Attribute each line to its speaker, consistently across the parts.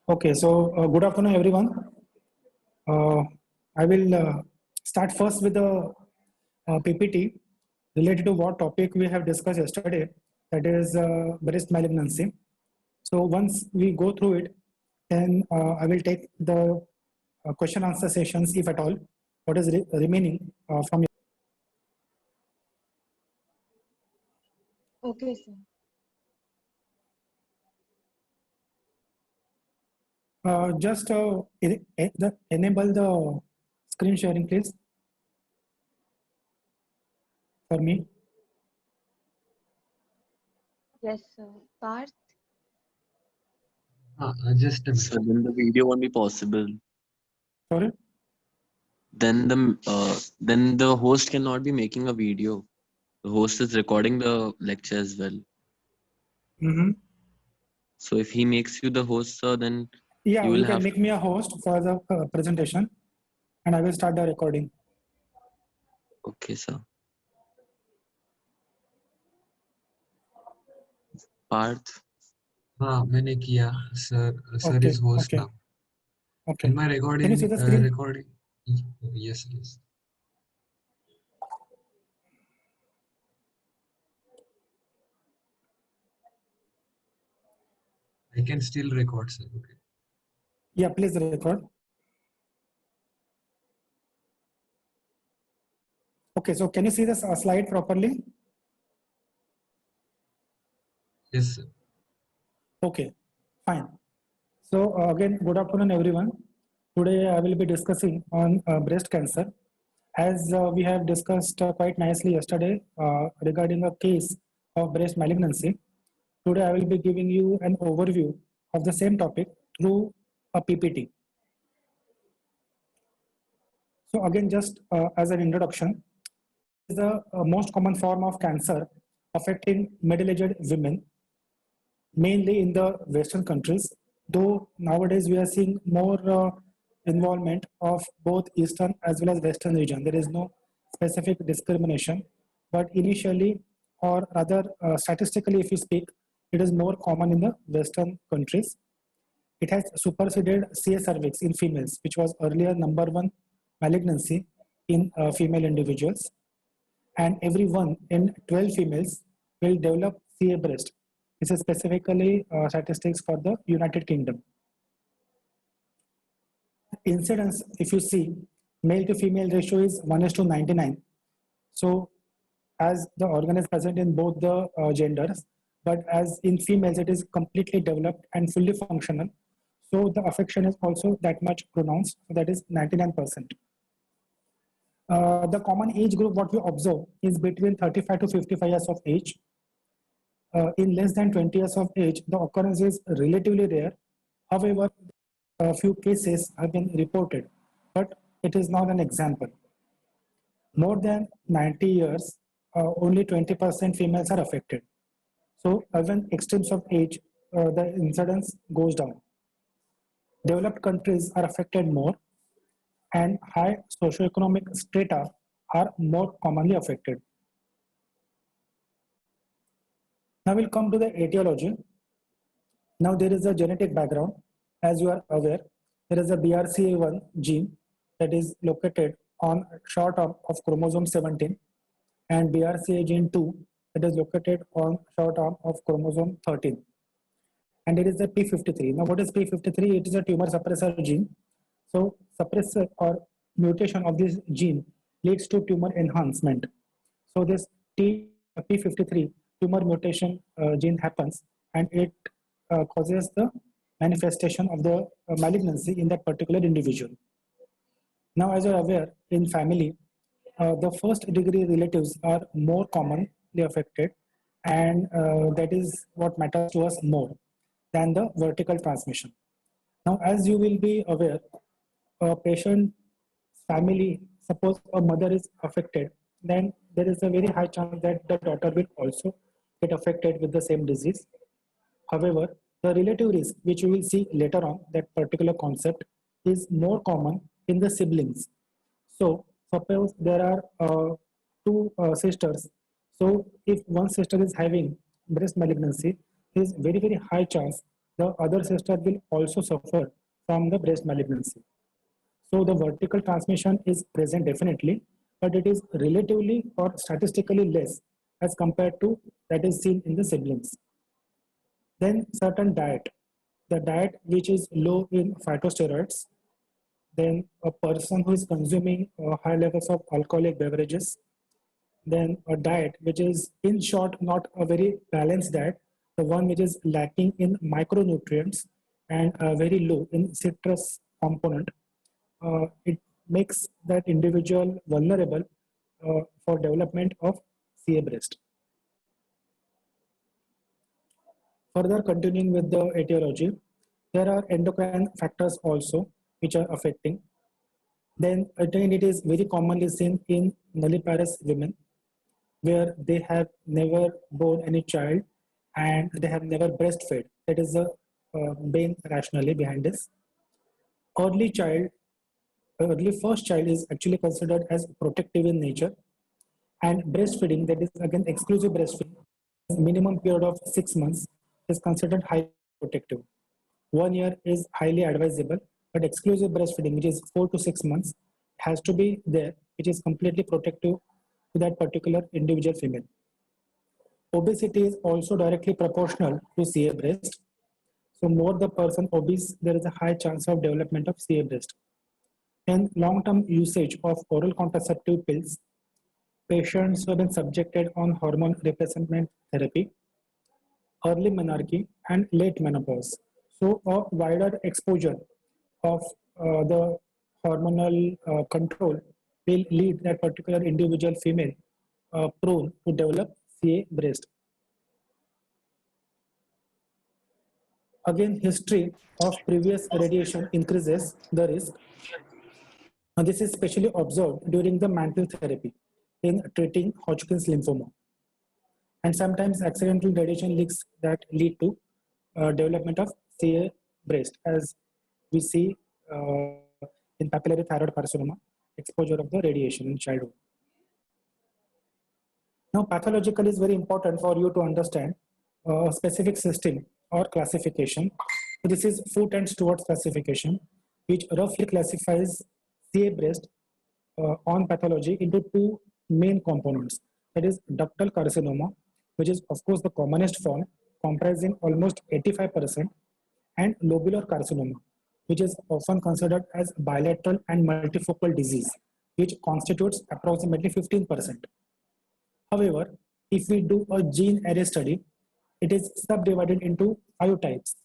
Speaker 1: Okay, so good afternoon, everyone. Uh, I will start first with the PPT related to what topic we have discussed yesterday, that is breast malignancy. So once we go through it, then I will take the question answer sessions, if at all, what is remaining from.
Speaker 2: Okay, sir.
Speaker 1: Just enable the screen sharing, please, for me.
Speaker 2: Yes, sir. Parth?
Speaker 3: Just a
Speaker 4: So
Speaker 3: minute.
Speaker 4: then the video won't be possible.
Speaker 1: Sorry.
Speaker 4: Then the host cannot be making a video. The host is recording the lecture as well.
Speaker 1: Mm-hmm.
Speaker 4: So if he makes you the host, sir, then
Speaker 1: Yeah,
Speaker 4: you will
Speaker 1: you can
Speaker 4: have
Speaker 1: make me a host for the presentation, and I will start the recording.
Speaker 4: okay, sir. Parth.
Speaker 3: मैंने किया sir. Sir
Speaker 1: Okay,
Speaker 3: is host
Speaker 1: okay,
Speaker 3: now.
Speaker 1: okay.
Speaker 3: And my
Speaker 1: Can you see the screen?
Speaker 3: recording. Yes, yes. I can still record, sir. Okay.
Speaker 1: Yeah, please record. Okay, so can you see this slide properly?
Speaker 3: Yes, sir.
Speaker 1: Okay, fine. So again, good afternoon, everyone. Today I will be discussing on breast cancer. As we have discussed quite nicely yesterday regarding a case of breast malignancy, today I will be giving you an overview of the same topic through a PPT. So again, just as an introduction, is the most common form of cancer affecting middle-aged women, mainly in the Western countries. Though nowadays we are seeing more involvement of both Eastern as well as Western region. There is no specific discrimination, but initially, or rather statistically, if you speak, it is more common in the Western countries. It has superseded CA cervix in females, which was earlier number one malignancy in female individuals. And every 1 in 12 females will develop CA breast. This is specifically statistics for the United Kingdom. Incidence, if you see, male to female ratio is 1:99. So as the organ is present in both the genders, but as in females, it is completely developed and fully functional. So the affection is also that much pronounced, so that is 99%. The common age group, what we observe, is between 35 to 55 years of age. In less than 20 years of age, the occurrence is relatively rare. However, a few cases have been reported, but it is not an example. More than 90 years, only 20% females are affected. So even extremes of age, the incidence goes down. Developed countries are affected more, and high socioeconomic strata are more commonly affected. Now we'll come to the etiology. Now there is a genetic background. As you are aware, there is a BRCA1 gene that is located on short arm of chromosome 17, and BRCA gene 2 that is located on short arm of chromosome 13. And there is a P53. Now what is P53? It is a tumor suppressor gene. So suppressor or mutation of this gene leads to tumor enhancement. So this P53 tumor mutation gene happens, and it causes the manifestation of the malignancy in that particular individual. Now, as you are aware, in family, the first degree relatives are more commonly affected, and that is what matters to us more than the vertical transmission. Now, as you will be aware, a patient family, suppose a mother is affected, then there is a very high chance that the daughter will also get affected with the same disease. However, the relative risk, which we will see later on, that particular concept is more common in the siblings. So suppose there are two sisters. So if one sister is having breast malignancy, there is very, very high chance the other sister will also suffer from the breast malignancy. So the vertical transmission is present definitely, but it is relatively or statistically less as compared to that is seen in the siblings. Then certain diet, the diet which is low in phytosteroids, then a person who is consuming high levels of alcoholic beverages, then a diet which is in short not a very balanced diet, the one which is lacking in micronutrients and very low in citrus component, it makes that individual vulnerable for development of CA breast. Further continuing with the etiology, there are endocrine factors also which are affecting. Then again, it is very commonly seen in nulliparous women where they have never born any child and they have never breastfed. That is the main rationale behind this. Early first child is actually considered as protective in nature, and breastfeeding, that is again exclusive breastfeeding, minimum period of 6 months is considered highly protective. 1 year is highly advisable, but exclusive breastfeeding, which is 4 to 6 months, has to be there, which is completely protective to that particular individual female. Obesity is also directly proportional to CA breast. So more the person obese, there is a high chance of development of CA breast. And long-term usage of oral contraceptive pills, patients who have been subjected on hormone replacement therapy, early menarche, and late menopause. So a wider exposure of the hormonal control will lead that particular individual female prone to develop CA breast. Again, history of previous radiation increases the risk. This is specially observed during the mantle therapy in treating Hodgkin's lymphoma. And sometimes accidental radiation leaks that lead to development of CA breast, as we see in papillary thyroid carcinoma, exposure of the radiation in childhood. Now, pathological is very important for you to understand a specific system or classification. So this is Foot and Stewart classification, which roughly classifies CA breast on pathology into two main components. That is ductal carcinoma, which is of course the commonest form, comprising almost 85%, and lobular carcinoma, which is often considered as bilateral and multifocal disease, which constitutes approximately 15%. However, if we do a gene array study, it is subdivided into 5 types.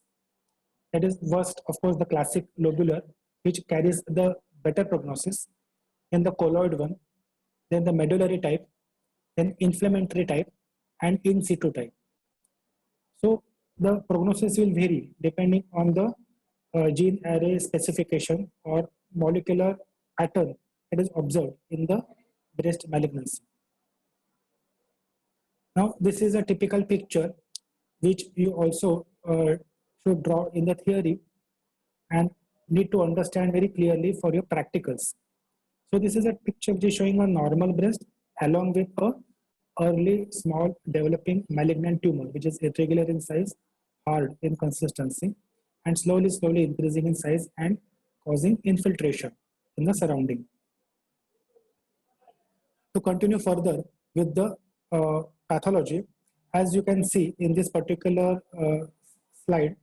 Speaker 1: That is first, of course, the classic lobular, which carries the better prognosis, then the colloid one, then the medullary type, then inflammatory type, and in situ type. So the prognosis will vary depending on the gene array specification or molecular pattern that is observed in the breast malignancy. Now, this is a typical picture which you also should draw in the theory and need to understand very clearly for your practicals. So this is a picture which is showing a normal breast along with a early small developing malignant tumor, which is irregular in size, hard in consistency, and slowly increasing in size and causing infiltration in the surrounding. To continue further with the pathology, as you can see in this particular slide,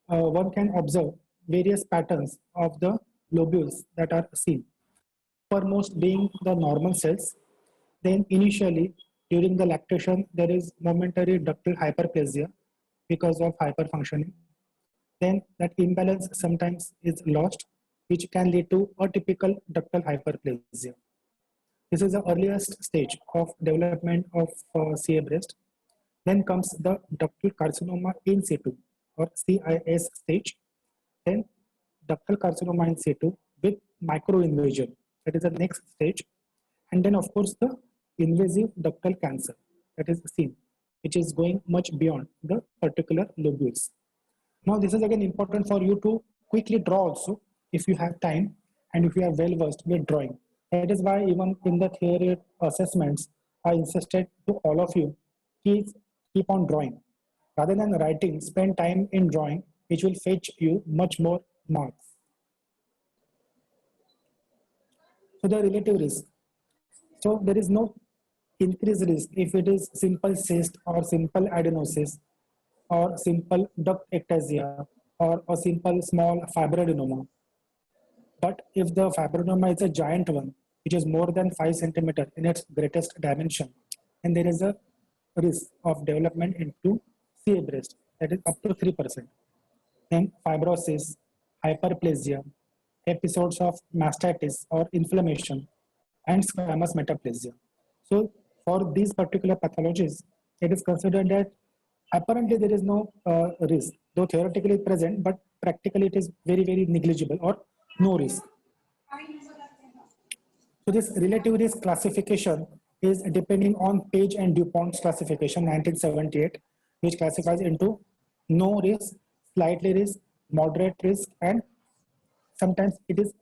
Speaker 1: one can observe various patterns of the lobules that are seen. Foremost being the normal cells. Then initially during the lactation, there is momentary ductal hyperplasia because of hyperfunctioning. Then that imbalance sometimes is lost, which can lead to atypical ductal hyperplasia. This is the earliest stage of development of CA breast. Then comes the ductal carcinoma in situ or CIS stage. Then ductal carcinoma in situ with microinvasion. That is the next stage. And then of course the invasive ductal cancer that is seen, which is going much beyond the particular lobules. Now this is again important for you to quickly draw also if you have time and if you are well versed with drawing. That is why even in the theory assessments, I insisted to all of you, keep on drawing. Rather than writing, spend time in drawing, which will fetch you much more marks. So the relative risk. So there is no increased risk if it is simple cyst or simple adenosis or simple duct ectasia or a simple small fibroadenoma. But if the fibroadenoma is a giant one, which is more than 5 centimeter in its greatest dimension, and there is a risk of development into CA breast, that is up to 3%. Then fibrosis, hyperplasia, episodes of mastitis or inflammation, and squamous metaplasia. So for these particular pathologies, it is considered that apparently there is no risk, though theoretically present, but practically it is very, very negligible or no risk. So this relative risk classification is depending on Page and DuPont's classification 1978, which classifies into no risk, slightly risk, moderate risk, and sometimes it is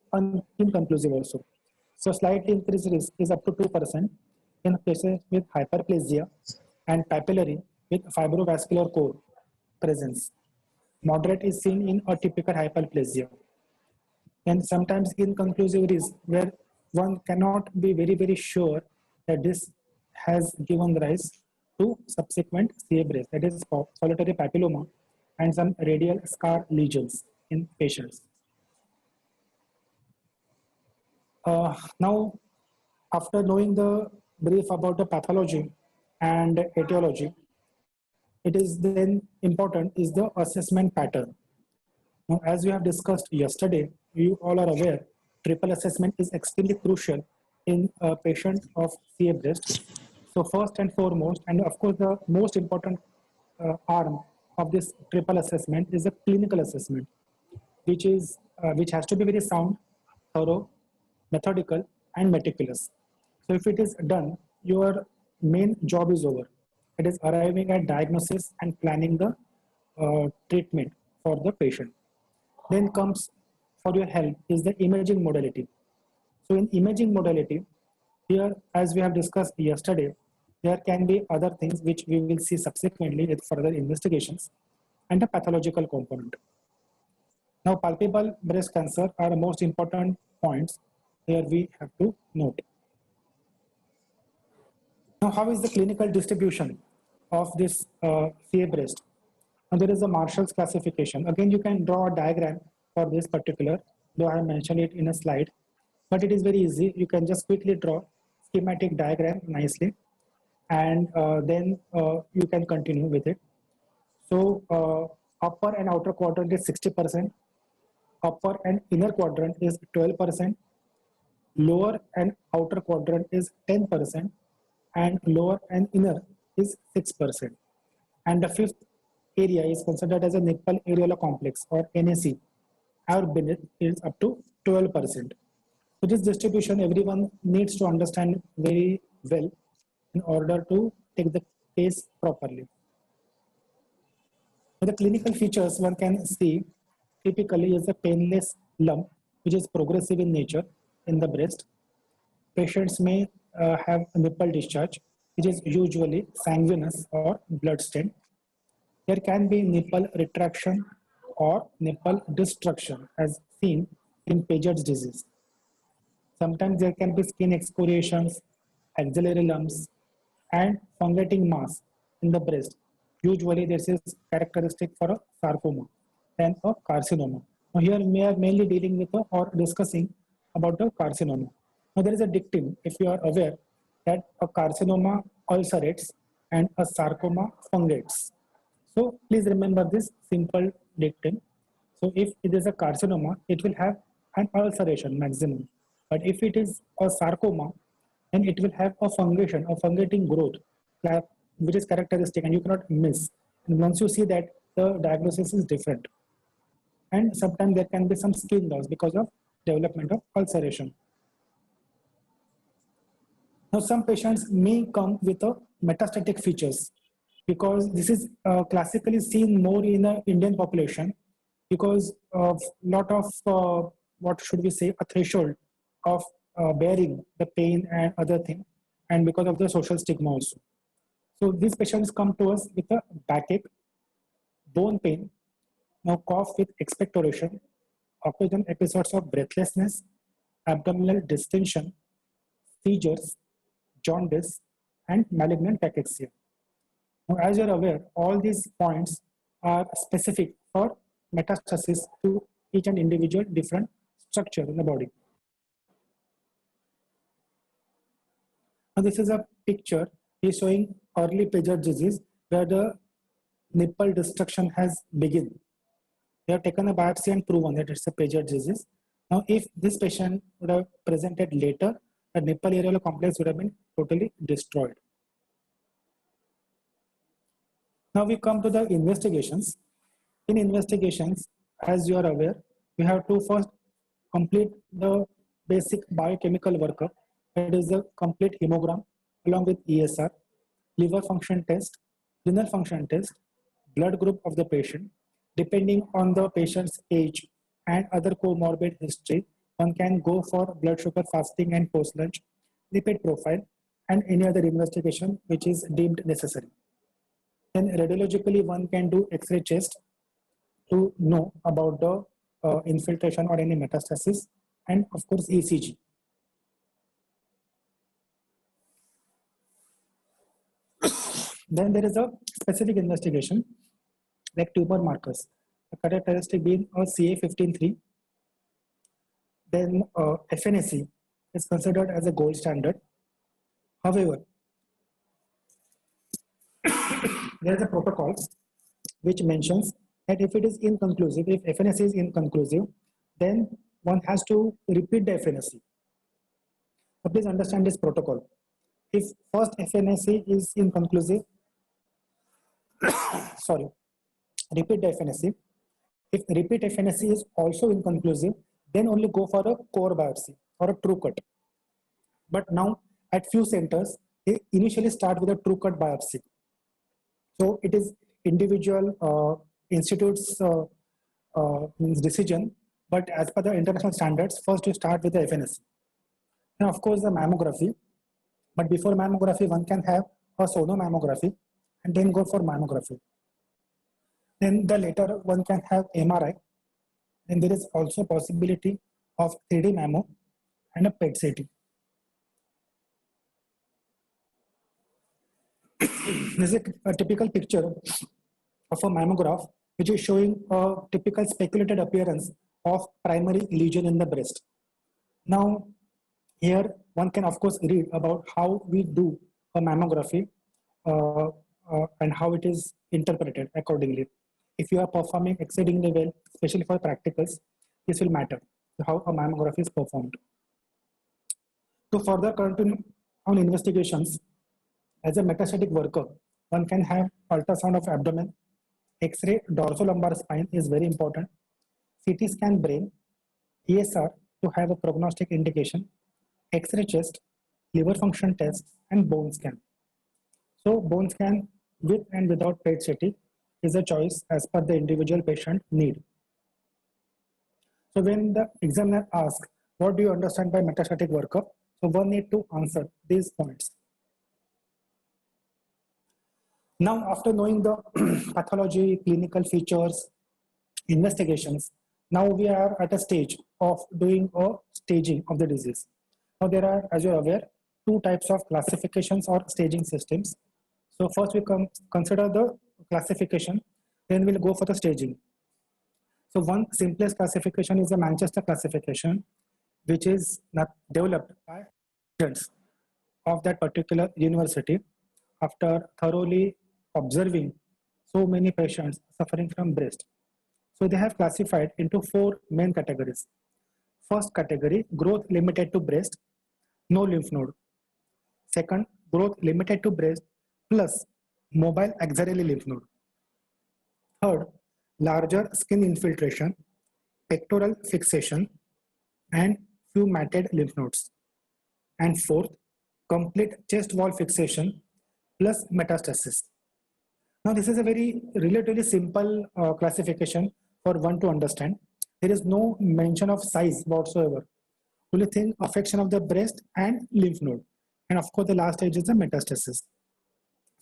Speaker 1: inconclusive also. So slightly increased risk is up to 2% in patients with hyperplasia and papillary with fibrovascular core presence. Moderate is seen in atypical hyperplasia. And sometimes inconclusive risk where one cannot be very, very sure that this has given rise to subsequent CA breast, that is solitary papilloma and some radial scar lesions in patients. Now, after knowing the brief about the pathology and etiology, it is then important is the assessment pattern. Now, as we have discussed yesterday, you all are aware, triple assessment is extremely crucial in a patient of CA breast. So first and foremost, and of course the most important arm of this triple assessment is a clinical assessment, which has to be very sound, thorough, methodical, and meticulous. So if it is done, your main job is over. It is arriving at diagnosis and planning the treatment for the patient. Then comes for your help is the imaging modality. So in imaging modality, here, as we have discussed yesterday, there can be other things which we will see subsequently with further investigations and the pathological component. Now, palpable breast cancer are the most important points here we have to note. Now, how is the clinical distribution of this CA breast? Now, there is a Marshall's classification. Again, you can draw a diagram for this particular, though I mentioned it in a slide, but it is very easy. You can just quickly draw schematic diagram nicely, and then you can continue with it. So upper and outer quadrant is 60%, upper and inner quadrant is 12%, lower and outer quadrant is 10%, and lower and inner is 6%. And the fifth area is considered as a nipple areola complex or NAC, or beneath is up to 12%. So this distribution everyone needs to understand very well in order to take the case properly. So the clinical features one can see typically is a painless lump which is progressive in nature in the breast. Patients may have a nipple discharge which is usually sanguineous or bloodstained. There can be nipple retraction or nipple destruction as seen in Paget's disease. Sometimes there can be skin excoriations, axillary lumps, and fungating mass in the breast. Usually this is characteristic for a sarcoma than a carcinoma. Now here we are mainly dealing with or discussing about the carcinoma. Now there is a dictum, if you are aware, that a carcinoma ulcerates and a sarcoma fungates. So please remember this simple dictum. So if it is a carcinoma, it will have an ulceration maximum. But if it is a sarcoma, then it will have a fungation, a fungating growth, which is characteristic and you cannot miss. And once you see that, the diagnosis is different. And sometimes there can be some skin loss because of development of ulceration. Now, some patients may come with a metastatic features because this is classically seen more in the Indian population because of lot of, what should we say, a threshold of bearing the pain and other thing, and because of the social stigma also. So these patients come to us with a backache, bone pain, Now cough with expectoration, occasional episodes of breathlessness, abdominal distension, seizures, jaundice, and malignant cachexia. Now, as you're aware, all these points are specific for metastasis to each and individual different structure in the body. Now, this is a picture is showing early Paget disease where the nipple destruction has begun. They have taken a biopsy and proven that it's a Paget disease. Now, if this patient would have presented later, the nipple areolar complex would have been totally destroyed. Now we come to the investigations. In investigations, as you are aware, we have to first complete the basic biochemical workup. That is the complete hemogram along with ESR, liver function test, renal function test, blood group of the patient. Depending on the patient's age and other comorbid history, one can go for blood sugar fasting and post-lunch, lipid profile, and any other investigation which is deemed necessary. Then radiologically, one can do X-ray chest to know about the infiltration or any metastasis, and of course ECG. Then there is a specific investigation like tumor markers, the characteristic being a CA15-3. Then FNAC is considered as a gold standard. However, there is a protocol which mentions that if it is inconclusive, if FNAC is inconclusive, then one has to repeat the FNAC. So please understand this protocol. If first FNAC is inconclusive, repeat the FNAC. If repeat FNAC is also inconclusive, then only go for a core biopsy or a true cut. But now at few centers, they initially start with a true cut biopsy. So it is individual institutes decision, but as per the international standards, first you start with the FNAC. And of course the mammography, but before mammography, one can have a sonomammography and then go for mammography. Then the later one can have MRI. Then there is also possibility of 3D mammo and a PET-CT. This is a typical picture of a mammograph which is showing a typical speculated appearance of primary lesion in the breast. Now, here one can of course read about how we do a mammography and how it is interpreted accordingly. If you are performing exceedingly well, especially for practicals, this will matter how a mammography is performed. To further continue on investigations, as a metastatic workup, one can have ultrasound of abdomen, X-ray dorsolumbar spine is very important, CT scan brain, ESR to have a prognostic indication, X-ray chest, liver function test, and bone scan. So bone scan with and without PET-CT is a choice as per the individual patient need. So when the examiner asks, what do you understand by metastatic workup? So one need to answer these points. Now, after knowing the pathology, clinical features, investigations, now we are at a stage of doing a staging of the disease. Now there are, as you're aware, two types of classifications or staging systems. So first we consider the classification, then we'll go for the staging. So one simplest classification is the Manchester classification, which is developed by students of that particular university after thoroughly observing so many patients suffering from breast. So they have classified into 4 main categories. First category, growth limited to breast, no lymph node. Second, growth limited to breast plus mobile axillary lymph node. Third, larger skin infiltration, pectoral fixation, and few matted lymph nodes. And fourth, complete chest wall fixation plus metastasis. Now this is a very relatively simple classification for one to understand. There is no mention of size whatsoever. Only thing, affection of the breast and lymph node. And of course the last stage is the metastasis.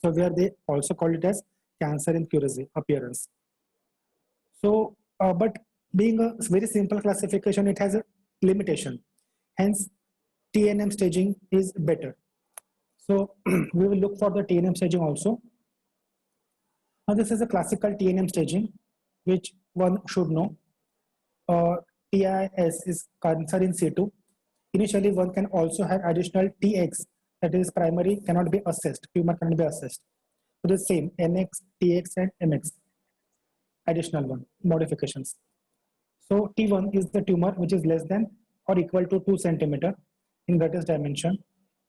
Speaker 1: So where they also call it as cancer in appearance. So, but being a very simple classification, it has a limitation. Hence, TNM staging is better. So we will look for the TNM staging also. Now this is a classical TNM staging, which one should know. TIS is cancer in situ. Initially, one can also have additional TX, that is primary cannot be assessed, tumor cannot be assessed. So the same NX, TX, and MX, additional one modifications. So T1 is the tumor which is less than or equal to 2 centimeter in Lattice dimension.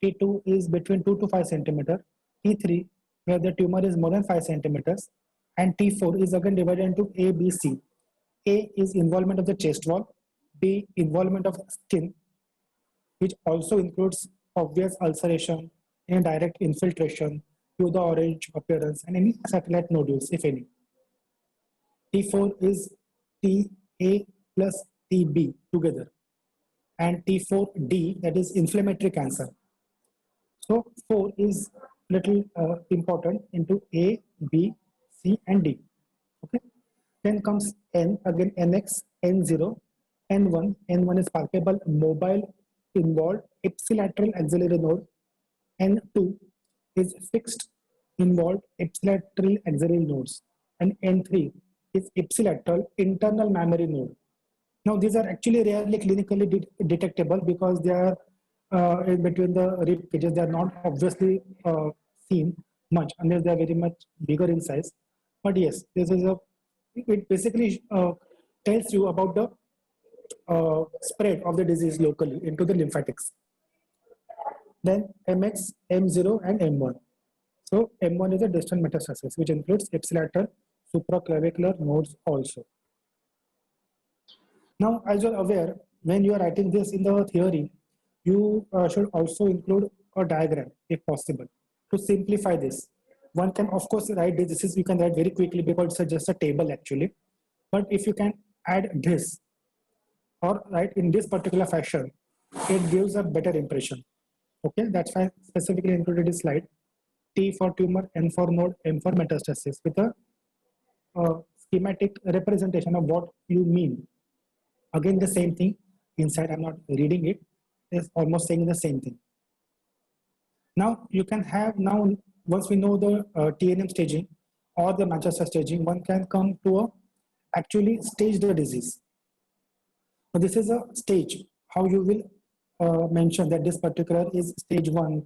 Speaker 1: T2 is between 2 to 5 centimeter. T3 where the tumor is more than 5 centimeters. And T4 is again divided into A, B, C. A is involvement of the chest wall. B, involvement of skin, which also includes obvious ulceration, any direct infiltration, to the orange appearance, and any satellite nodules, if any. T4 is TA plus TB together, and T4D, that is inflammatory cancer. So 4 is little important into A, B, C, and D. Okay. Then comes N, again NX, N0, N1. N1 is palpable, mobile, involved, ipsilateral axillary node. N2 is fixed, involved, ipsilateral axillary nodes. And N3 is ipsilateral internal mammary node. Now these are actually rarely clinically detectable because they are in between the rib cages. They are not obviously seen much unless they are very much bigger in size. But yes, this is it basically tells you about the spread of the disease locally into the lymphatics. Then MX, M0, and M1. So M1 is a distant metastasis, which includes ipsilateral supraclavicular nodes also. Now, as you're aware, when you are writing this in the theory, you should also include a diagram, if possible, to simplify this. One can, of course, write this. This is you can write very quickly because it's just a table actually. But if you can add this or write in this particular fashion, it gives a better impression. Okay, that's why I specifically included this slide. T for tumor, N for node, M for metastasis, with a schematic representation of what you mean. Again, the same thing inside. I'm not reading it. It's almost saying the same thing. Now you can have once we know the TNM staging or the Manchester staging, one can come to actually stage the disease. So this is a stage, how you will mention that this particular is stage 1,